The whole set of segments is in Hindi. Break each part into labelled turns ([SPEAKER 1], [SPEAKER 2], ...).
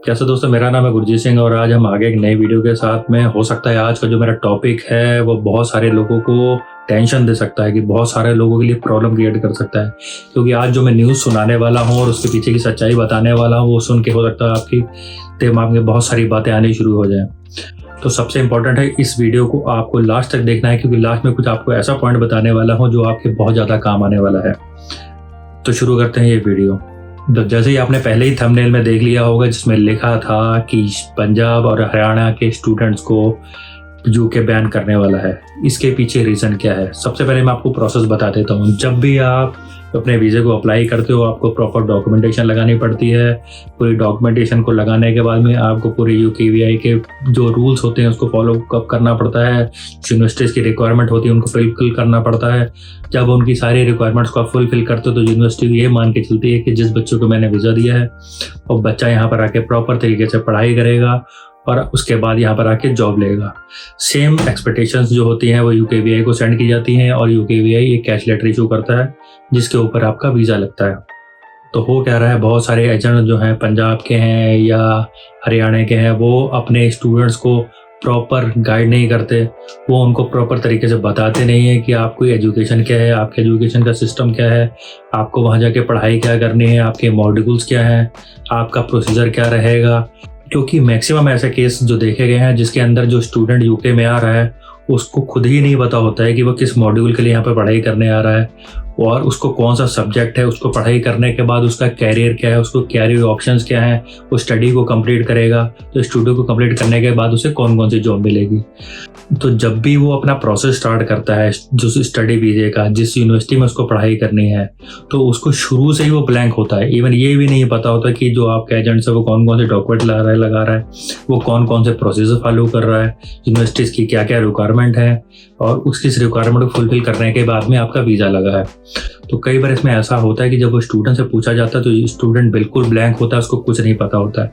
[SPEAKER 1] कैसे दोस्तों, मेरा नाम है गुरजीत सिंह और आज हम आगे एक नई वीडियो के साथ में। हो सकता है आज का जो मेरा टॉपिक है वो बहुत सारे लोगों को टेंशन दे सकता है, कि बहुत सारे लोगों के लिए प्रॉब्लम क्रिएट कर सकता है। क्योंकि आज जो मैं न्यूज़ सुनाने वाला हूँ और उसके पीछे की सच्चाई बताने वाला हूँ, वो सुन के हो सकता है आपकी दिमाग में बहुत सारी बातें आनी शुरू हो जाएं। तो सबसे इम्पोर्टेंट है इस वीडियो को आपको लास्ट तक देखना है, क्योंकि लास्ट में कुछ आपको ऐसा पॉइंट बताने वाला हूँ जो आपके बहुत ज़्यादा काम आने वाला है। तो शुरू करते हैं ये वीडियो। तो जैसे ही आपने पहले ही थंबनेल में देख लिया होगा, जिसमें लिखा था कि पंजाब और हरियाणा के स्टूडेंट्स को यूके बैन करने वाला है। इसके पीछे रीज़न क्या है, सबसे पहले मैं आपको प्रोसेस बता देता हूँ। जब भी आप अपने वीज़े को अप्लाई करते हो, आपको प्रॉपर डॉक्यूमेंटेशन लगानी पड़ती है। पूरी डॉक्यूमेंटेशन को लगाने के बाद में आपको पूरे यूकेवीआई के जो रूल्स होते हैं उसको फॉलो अप करना पड़ता है। यूनिवर्सिटीज़ की रिक्वायरमेंट होती है उनको फुलफिल करना पड़ता है। जब उनकी सारी रिक्वायरमेंट्स को आप फुलफिल करते हो तो यूनिवर्सिटी ये मान के चलती है कि जिस बच्चों को मैंने वीज़ा दिया है वो बच्चा यहाँ पर आके प्रॉपर तरीके से पढ़ाई करेगा और उसके बाद यहाँ पर आके जॉब लेगा। सेम एक्सपेक्टेशंस जो होती हैं वो यूकेवीआई को सेंड की जाती हैं और यूकेवीआई एक कैश लेटर इशू करता है जिसके ऊपर आपका वीज़ा लगता है। तो हो क्या रहा है, बहुत सारे एजेंट जो हैं पंजाब के हैं या हरियाणा के हैं, वो अपने स्टूडेंट्स को प्रॉपर गाइड नहीं करते। वो उनको प्रॉपर तरीके से बताते नहीं है कि आपको एजुकेशन क्या है, आपके एजुकेशन का सिस्टम क्या है, आपको वहाँ जाके पढ़ाई क्या करनी है, आपके मॉड्यूल्स क्या हैं, आपका प्रोसीजर क्या रहेगा। क्योंकि मैक्सिमम ऐसे केस जो देखे गए हैं जिसके अंदर जो स्टूडेंट यूके में आ रहा है उसको खुद ही नहीं पता होता है कि वो किस मॉड्यूल के लिए यहाँ पर पढ़ाई करने आ रहा है और उसको कौन सा सब्जेक्ट है। उसको पढ़ाई करने के बाद उसका कैरियर क्या है, उसको कैरियर ऑप्शंस क्या हैं, वो स्टडी को कंप्लीट करेगा तो स्टडी को कंप्लीट करने के बाद उसे कौन कौन सी जॉब मिलेगी। तो जब भी वो अपना प्रोसेस स्टार्ट करता है जो स्टडी वीज़े का, जिस यूनिवर्सिटी में उसको पढ़ाई करनी है, तो उसको शुरू से ही वो ब्लैंक होता है। इवन ये भी नहीं पता होता कि जो आपका एजेंट है वो कौन कौन से डॉक्यूमेंट लगा रहा है, वो कौन कौन से प्रोसीजर फॉलो कर रहा है, यूनिवर्सिटीज़ की क्या क्या रिक्वायरमेंट है और उसकी रिक्वायरमेंट को फुलफिल करने के बाद में आपका वीज़ा लगा है। तो कई बार इसमें ऐसा होता है कि जब वो स्टूडेंट से पूछा जाता है तो स्टूडेंट बिल्कुल ब्लैंक होता है, उसको कुछ नहीं पता होता है।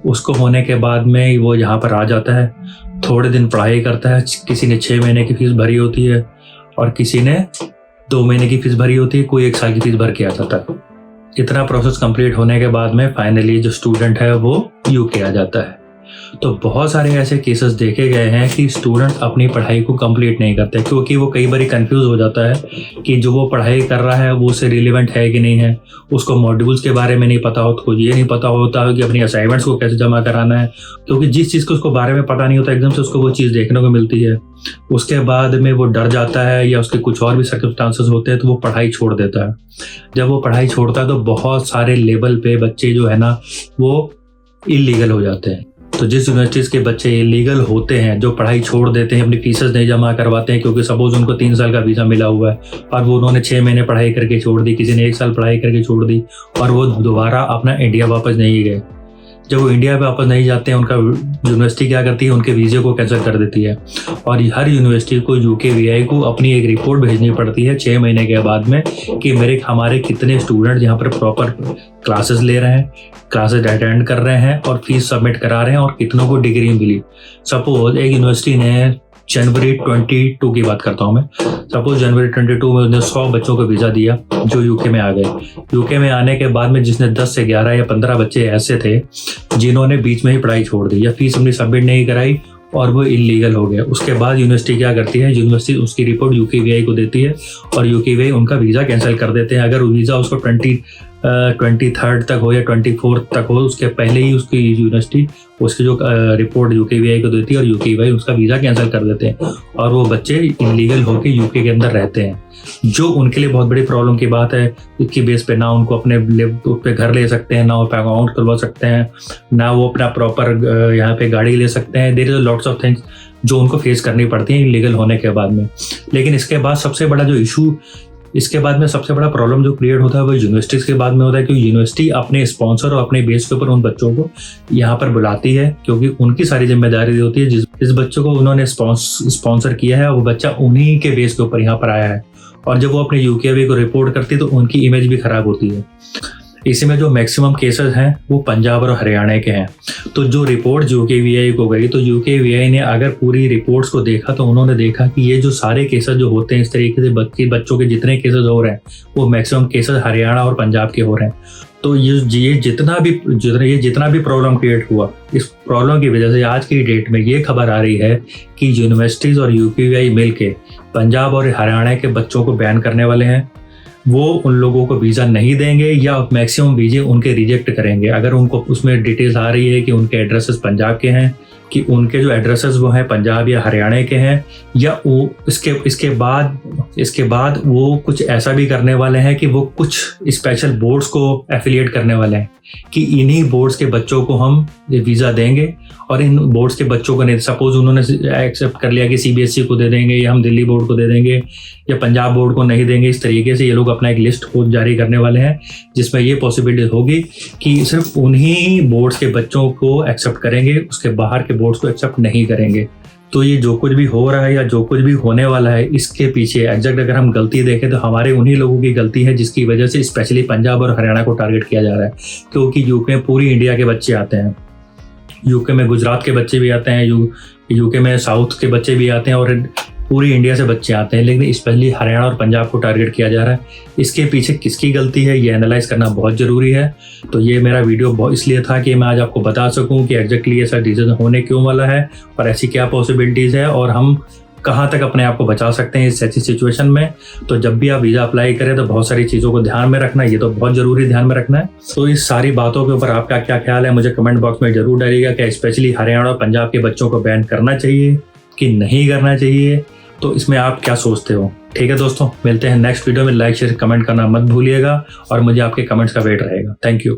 [SPEAKER 1] उसको होने के बाद में वो यहाँ पर आ जाता है, थोड़े दिन पढ़ाई करता है। किसी ने 6 महीने की फीस भरी होती है और किसी ने 2 महीने की फीस भरी होती है, कोई 1 साल की फीस भर के आ जाता है। इतना प्रोसेस कंप्लीट होने के बाद में फाइनली जो स्टूडेंट है वो यूके आ जाता है। तो बहुत सारे ऐसे केसेस देखे गए हैं कि स्टूडेंट अपनी पढ़ाई को कंप्लीट नहीं करते, क्योंकि वो कई बार कंफ्यूज हो जाता है कि जो वो पढ़ाई कर रहा है वो उसे रिलेवेंट है कि नहीं है। उसको मॉड्यूल्स के बारे में नहीं पता हो, तो ये नहीं पता होता है कि अपनी असाइनमेंट्स को कैसे जमा कराना है। क्योंकि जिस चीज़ को उसको बारे में पता नहीं होता, एकदम से उसको वो चीज़ देखने को मिलती है, उसके बाद में वो डर जाता है या उसके कुछ और भी सर्कमस्टांसेस होते हैं तो वो पढ़ाई छोड़ देता है। जब वो पढ़ाई छोड़ता है तो बहुत सारे लेवल पे बच्चे जो है ना वो इलीगल हो जाते हैं। तो जिस यूनिवर्सिटीज़ के बच्चे इलीगल होते हैं, जो पढ़ाई छोड़ देते हैं, अपनी फीसेस नहीं जमा करवाते हैं, क्योंकि सपोज उनको 3 साल का वीज़ा मिला हुआ है और वो उन्होंने 6 महीने पढ़ाई करके छोड़ दी, किसी ने 1 साल पढ़ाई करके छोड़ दी और वो दोबारा अपना इंडिया वापस नहीं गए। जब वो इंडिया पे वापस नहीं जाते हैं, उनका यूनिवर्सिटी क्या करती है, उनके वीज़े को कैंसिल कर देती है और हर यूनिवर्सिटी को यूकेवीआई को अपनी एक रिपोर्ट भेजनी पड़ती है 6 महीने के बाद में कि हमारे कितने स्टूडेंट यहाँ पर प्रॉपर क्लासेस ले रहे हैं, क्लासेस अटेंड कर रहे हैं और फीस सबमिट करा रहे हैं और कितनों को डिग्री मिली। सपोज एक यूनिवर्सिटी ने जनवरी 22 की बात करता हूँ मैं, सपोज जनवरी 22 में उसने 100 बच्चों को वीज़ा दिया जो यूके में आ गए। यूके में आने के बाद में जिसने 10 से 11 या 15 बच्चे ऐसे थे जिन्होंने बीच में ही पढ़ाई छोड़ दी या फीस अपनी सबमिट नहीं कराई और वो इलीगल हो गए, उसके बाद यूनिवर्सिटी क्या करती है, यूनिवर्सिटी उसकी रिपोर्ट यूकेवीआई को देती है और यूकेवीआई उनका वीज़ा कैंसिल कर देते हैं। अगर वीज़ा उसको 23 तक हो या 24 तक हो, उसके पहले ही उसकी यूनिवर्सिटी उसकी जो रिपोर्ट यूकेवीआई को देती है और यूकेवीआई उसका वीज़ा कैंसिल कर देते हैं और वो बच्चे इलीगल होकर यूके के अंदर रहते हैं, जो उनके लिए बहुत बड़ी प्रॉब्लम की बात है। इसकी बेस पे ना उनको अपने पे घर ले सकते हैं, ना वो अकाउंट खुलवा सकते हैं, ना वो अपना प्रॉपर यहाँ पे गाड़ी ले सकते हैं। There is lots of things जो उनको फेस करनी पड़ती है इलीगल होने के बाद में। लेकिन इसके बाद सबसे बड़ा जो इशू, इसके बाद में सबसे बड़ा प्रॉब्लम जो क्रिएट होता है वो यूनिवर्सिटीज़ के बाद में होता है, क्योंकि यूनिवर्सिटी अपने स्पॉन्सर और अपने बेस के ऊपर उन बच्चों को यहाँ पर बुलाती है, क्योंकि उनकी सारी जिम्मेदारी होती है। जिस बच्चों को उन्होंने स्पॉन्सर किया है वो बच्चा उन्हीं के बेस के ऊपर यहाँ पर आया है और जब वो अपने यूकेवीआई को रिपोर्ट करती है तो उनकी इमेज भी खराब होती है। इसी में जो मैक्सिमम केसेस हैं वो पंजाब और हरियाणा के हैं। तो जो रिपोर्ट यूकेवीआई को गई, तो यूकेवीआई ने अगर पूरी रिपोर्ट्स को देखा तो उन्होंने देखा कि ये जो सारे केसेस जो होते हैं इस तरीके से बच्चों के जितने केसेस हो रहे हैं वो मैक्सिमम केसेस हरियाणा और पंजाब के हो रहे हैं। तो ये जितना भी प्रॉब्लम क्रिएट हुआ, इस प्रॉब्लम की वजह से आज की डेट में ये खबर आ रही है कि यूनिवर्सिटीज और यूकेवीआई मिलके पंजाब और हरियाणा के बच्चों को बैन करने वाले हैं। वो उन लोगों को वीज़ा नहीं देंगे या मैक्सिमम वीज़े उनके रिजेक्ट करेंगे। अगर उनको उसमें डिटेल्स आ रही है कि उनके एड्रेसेस पंजाब के हैं, कि उनके जो एड्रेसेस वो हैं पंजाब या हरियाणा के हैं, या वो इसके बाद वो कुछ ऐसा भी करने वाले हैं कि वो कुछ स्पेशल बोर्ड्स को एफिलिएट करने वाले हैं कि इन्हीं बोर्ड्स के बच्चों को हम वीज़ा देंगे और इन बोर्ड्स के बच्चों को नहीं। सपोज उन्होंने एक्सेप्ट कर लिया कि सीबीएसई को दे देंगे या हम दिल्ली बोर्ड को दे देंगे या पंजाब बोर्ड को नहीं देंगे। इस तरीके से ये लोग अपना एक लिस्ट खुद जारी करने वाले हैं जिसमें ये पॉसिबिलिटी होगी कि सिर्फ उन्हीं बोर्ड्स के बच्चों को एक्सेप्ट करेंगे, उसके बाहर के बोर्ड्स को एक्सेप्ट नहीं करेंगे। तो ये जो कुछ भी हो रहा है या जो कुछ भी होने वाला है, इसके पीछे एग्जैक्ट अगर हम गलती देखें तो हमारे उन्हीं लोगों की गलती है जिसकी वजह से स्पेशली पंजाब और हरियाणा को टारगेट किया जा रहा है। क्योंकि यूके में पूरी इंडिया के बच्चे आते हैं, यूके में गुजरात के बच्चे भी आते हैं, यूके में साउथ के बच्चे भी आते हैं और पूरी इंडिया से बच्चे आते हैं, लेकिन स्पेशली हरियाणा और पंजाब को टारगेट किया जा रहा है। इसके पीछे किसकी गलती है ये एनालाइज करना बहुत ज़रूरी है। तो ये मेरा वीडियो बहुत इसलिए था कि मैं आज आपको बता सकूं कि एग्जैक्टली ऐसा डिसीजन होने क्यों वाला है और ऐसी क्या पॉसिबिलिटीज़ है और हम कहाँ तक अपने आप को बचा सकते हैं इस ऐसी सिचुएशन में। तो जब भी आप वीज़ा अप्लाई करें तो बहुत सारी चीज़ों को ध्यान में रखना है, ये तो बहुत ज़रूरी ध्यान में रखना है। तो इस सारी बातों के ऊपर आपका क्या ख्याल है मुझे कमेंट बॉक्स में ज़रूर डालिएगा। क्या स्पेशली हरियाणा और पंजाब के बच्चों को बैन करना चाहिए कि नहीं करना चाहिए, तो इसमें आप क्या सोचते हो। ठीक है दोस्तों, मिलते हैं नेक्स्ट वीडियो में। लाइक शेयर कमेंट करना मत भूलिएगा और मुझे आपके कमेंट्स का वेट रहेगा। Thank you.